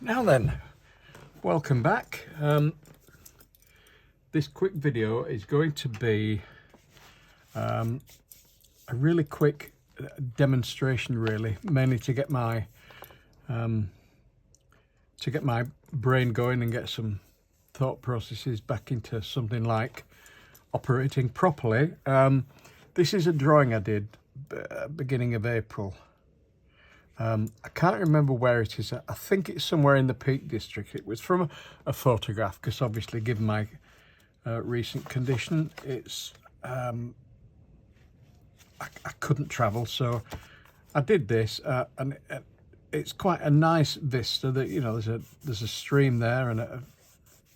Now then, welcome back. This quick video is going to be a really quick demonstration, really, mainly to get my brain going and get some thought processes back into something like operating properly. This is a drawing I did beginning of April. I can't remember where it is. I think it's somewhere in the Peak District. It was from a photograph, because obviously given my recent condition, it's I couldn't travel, so I did this, and it's quite a nice vista. That, you know, there's a stream there and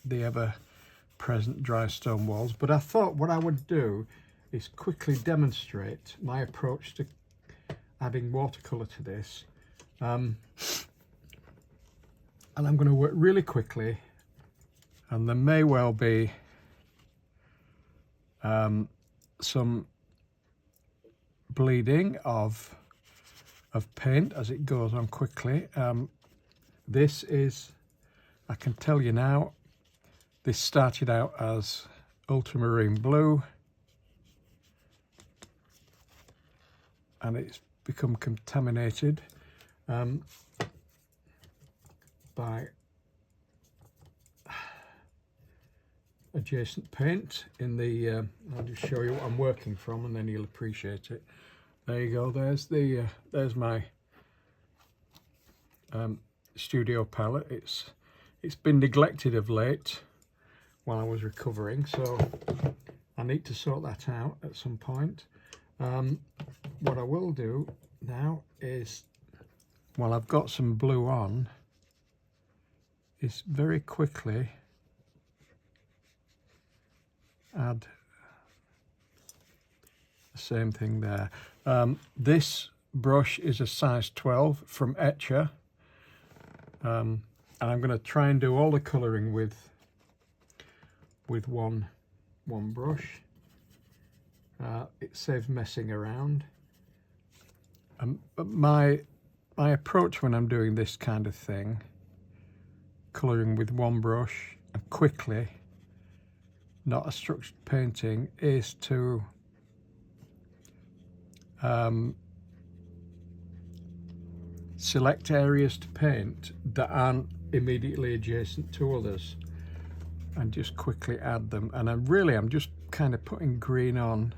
the ever-present dry stone walls. But I thought what I would do is quickly demonstrate my approach to adding watercolour to this, and I'm going to work really quickly, and there may well be some bleeding of paint as it goes on quickly. This is, I can tell you now, this started out as ultramarine blue and it's become contaminated by adjacent paint in the I'll just show you what I'm working from and then you'll appreciate it. There you go, there's my studio palette. It's been neglected of late while I was recovering, so I need to sort that out at some point. What I will do now is, while I've got some blue on, is very quickly add the same thing there. This brush is a size 12 from Etcher, and I'm going to try and do all the colouring with one brush. It saves messing around. But my approach when I'm doing this kind of thing, colouring with one brush and quickly, not a structured painting, is to select areas to paint that aren't immediately adjacent to others and just quickly add them. And I'm just kind of putting green on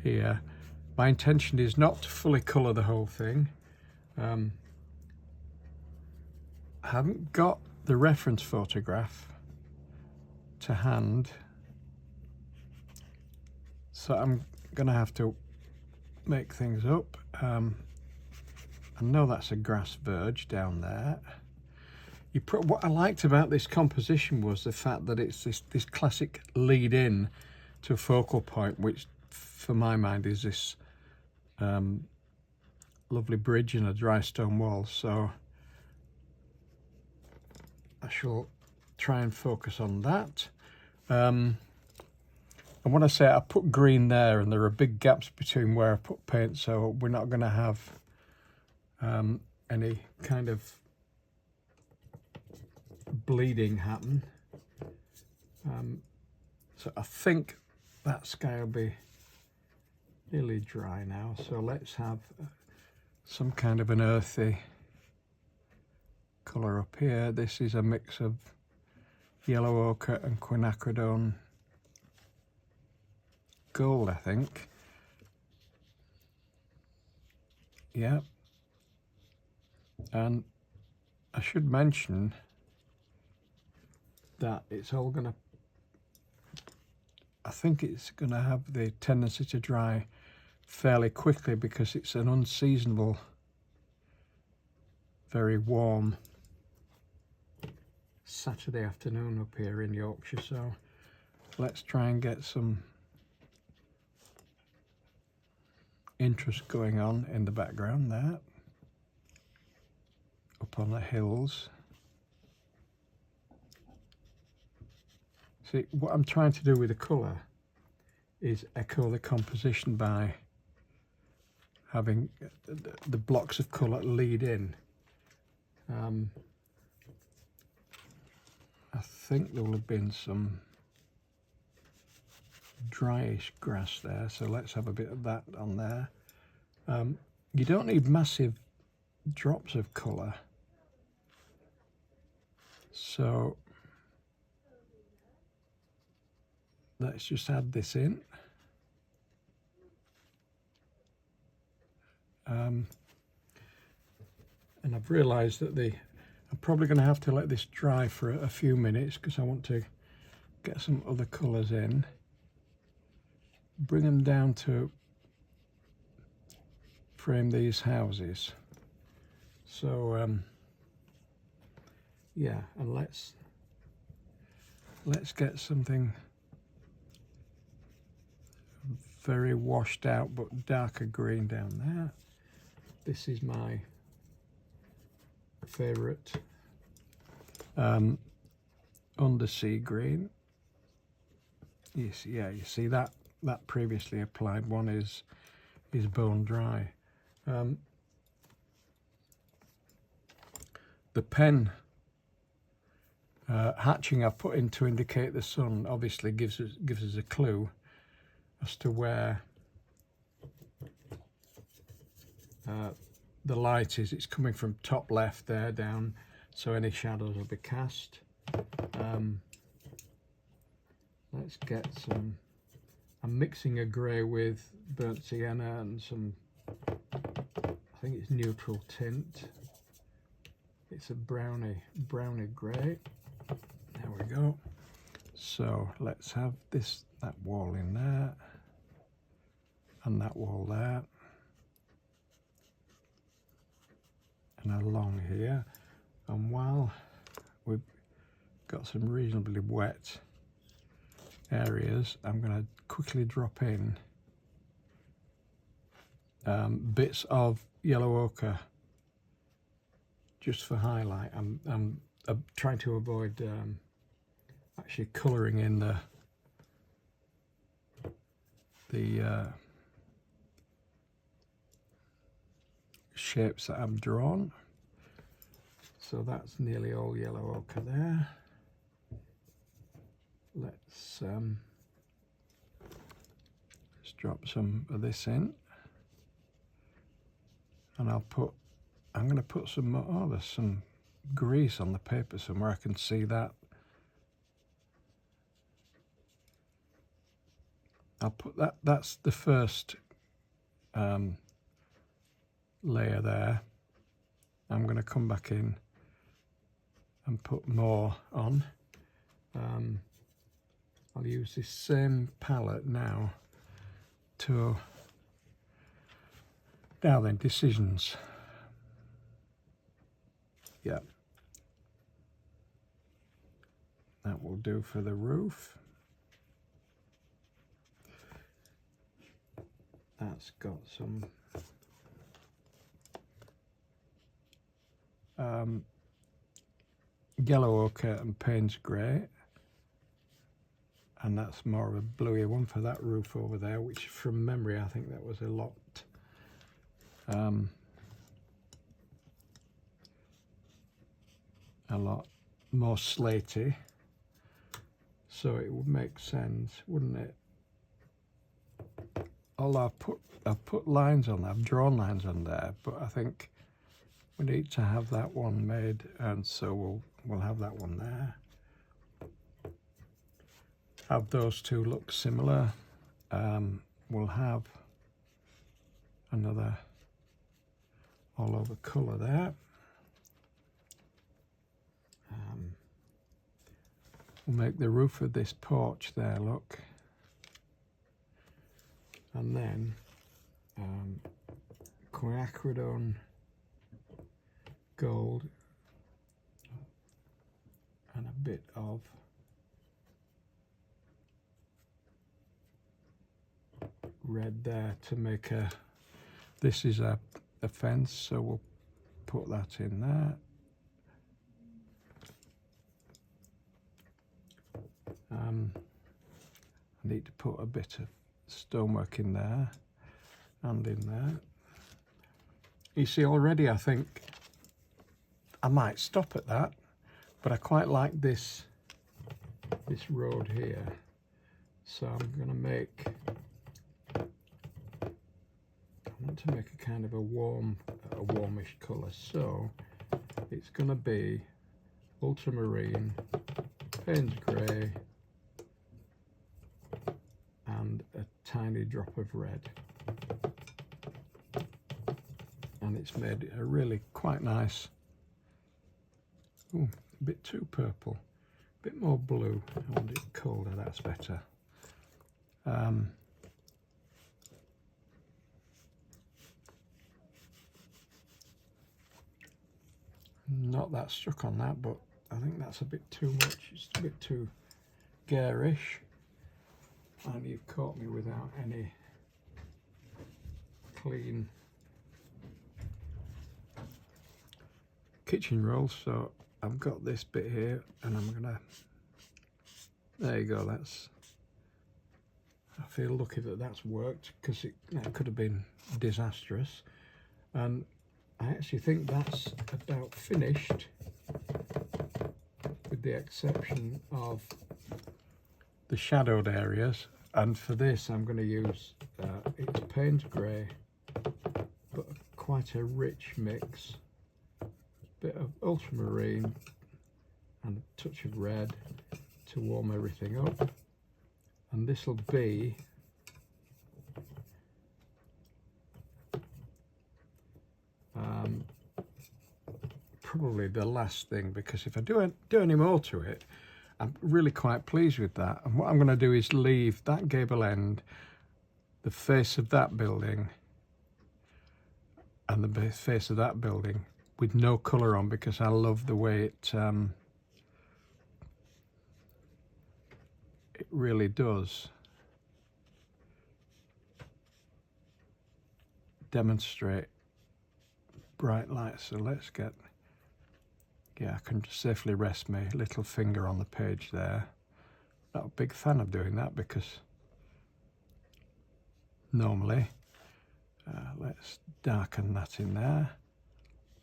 here. My intention is not to fully colour the whole thing. I haven't got the reference photograph to hand, so I'm gonna have to make things up. I know that's a grass verge down there. What I liked about this composition was the fact that it's this classic lead in to a focal point, which for my mind is this lovely bridge and a dry stone wall. So I shall try and focus on that. And when I say I put green there, and there are big gaps between where I put paint, so we're not going to have any kind of bleeding happen. So I think that sky will be nearly dry now, so let's have some kind of an earthy colour up here. This is a mix of yellow ochre and quinacridone gold, I think. Yeah. And I should mention that it's all gonna, I think it's gonna have the tendency to dry fairly quickly because it's an unseasonable, very warm Saturday afternoon up here in Yorkshire. So let's try and get some interest going on in the background there, up on the hills. See, what I'm trying to do with the colour is echo the composition by having the blocks of colour lead in I think there will have been some dryish grass there, so let's have a bit of that on there. You don't need massive drops of colour, so let's just add this in. And I've realised that I'm probably going to have to let this dry for a few minutes because I want to get some other colours in. Bring them down to frame these houses. So yeah, and let's get something very washed out but darker green down there. This is my favourite undersea green. You see that previously applied one is bone dry. The pen hatching I've put in to indicate the sun obviously gives us a clue as to where the light is. It's coming from top left there down, so any shadows will be cast. Let's get some, I'm mixing a grey with burnt sienna and some, I think it's neutral tint. It's a browny grey. There we go. So let's have that wall in there and that wall there and along here. And while we've got some reasonably wet areas, I'm going to quickly drop in bits of yellow ochre just for highlight. I'm trying to avoid actually colouring in the shapes that I've drawn. So that's nearly all yellow ochre there. Let's drop some of this in, and I'm going to put some more. Oh, there's some grease on the paper somewhere. I can see that. I'll put that. That's the first layer there. I'm going to come back in and put more on. I'll use this same palette now to, now then, decisions. Yeah, that will do for the roof. That's got some yellow ochre and Payne's grey, and that's more of a bluey one for that roof over there, which from memory I think that was a lot more slaty, so it would make sense, wouldn't it? Although I've put lines on there, I've drawn lines on there, but I think we need to have that one made, and so we'll have that one there. Have those two look similar. We'll have another all over colour there. We'll make the roof of this porch there look, and then quinacridone gold and a bit of red there to make this is a fence, so we'll put that in there. I need to put a bit of stonework in there and in there. You see already, I think I might stop at that, but I quite like this road here, so I'm going to make, I want to make a kind of a warmish colour, so it's going to be ultramarine, Payne's grey, and a tiny drop of red, and it's made a really quite nice, ooh, a bit too purple, a bit more blue. I want it colder, that's better. Not that struck on that, but I think that's a bit too much. It's a bit too garish, and you've caught me without any clean kitchen rolls, so I've got this bit here, and I'm gonna, there you go, that's, I feel lucky that that's worked, because it could have been disastrous. And I actually think that's about finished, with the exception of the shadowed areas. And for this I'm going to use, it's Payne's grey, but quite a rich mix, bit of ultramarine and a touch of red to warm everything up. And this will be probably the last thing, because if I do any more to it, I'm really quite pleased with that. And what I'm going to do is leave that gable end, the face of that building, and the face of that building with no colour on, because I love the way it really does demonstrate bright light. So let's get, yeah, I can safely rest my little finger on the page there. Not a big fan of doing that, because normally, let's darken that in there.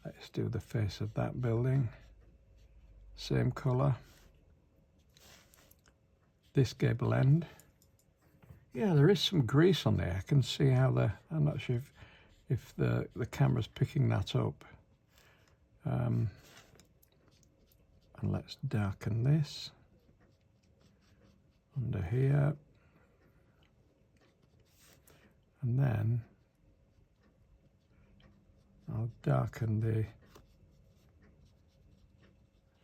Let's do the face of that building, same colour. This gable end, yeah, there is some grease on there. I can see how I'm not sure if the camera's picking that up. And let's darken this under here, and then I'll darken the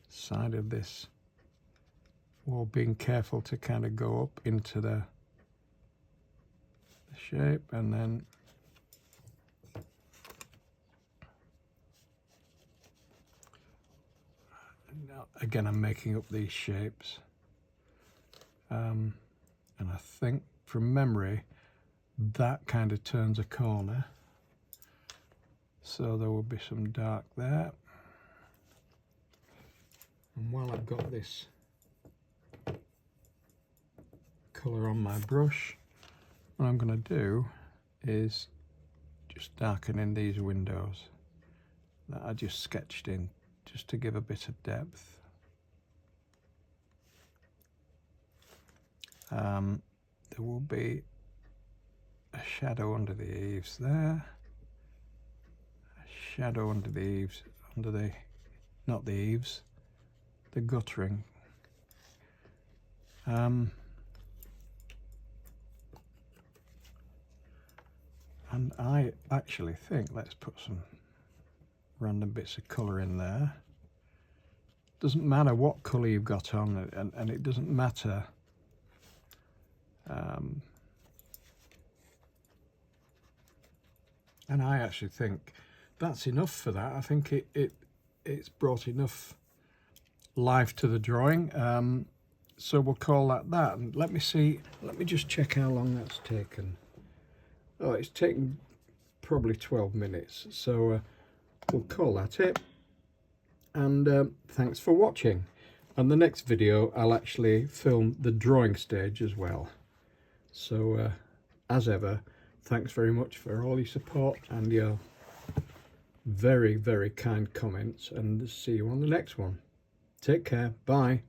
side of this wall, being careful to kind of go up into the shape, and then again I'm making up these shapes, and I think from memory that kind of turns a corner, so there will be some dark there. And while I've got this colour on my brush, what I'm going to do is just darken in these windows that I just sketched in, just to give a bit of depth. There will be a shadow under the eaves there, a shadow under the eaves, under the, not the eaves, the guttering. And I actually think, let's put some random bits of colour in there. Doesn't matter what colour you've got on, and it doesn't matter and I actually think that's enough for that. I think it's brought enough life to the drawing, so we'll call that. And let me just check how long that's taken. Oh, it's taken probably 12 minutes, so we'll call that it. And thanks for watching. And the next video I'll actually film the drawing stage as well. So as ever, thanks very much for all your support and your very, very kind comments, and see you on the next one. Take care. Bye.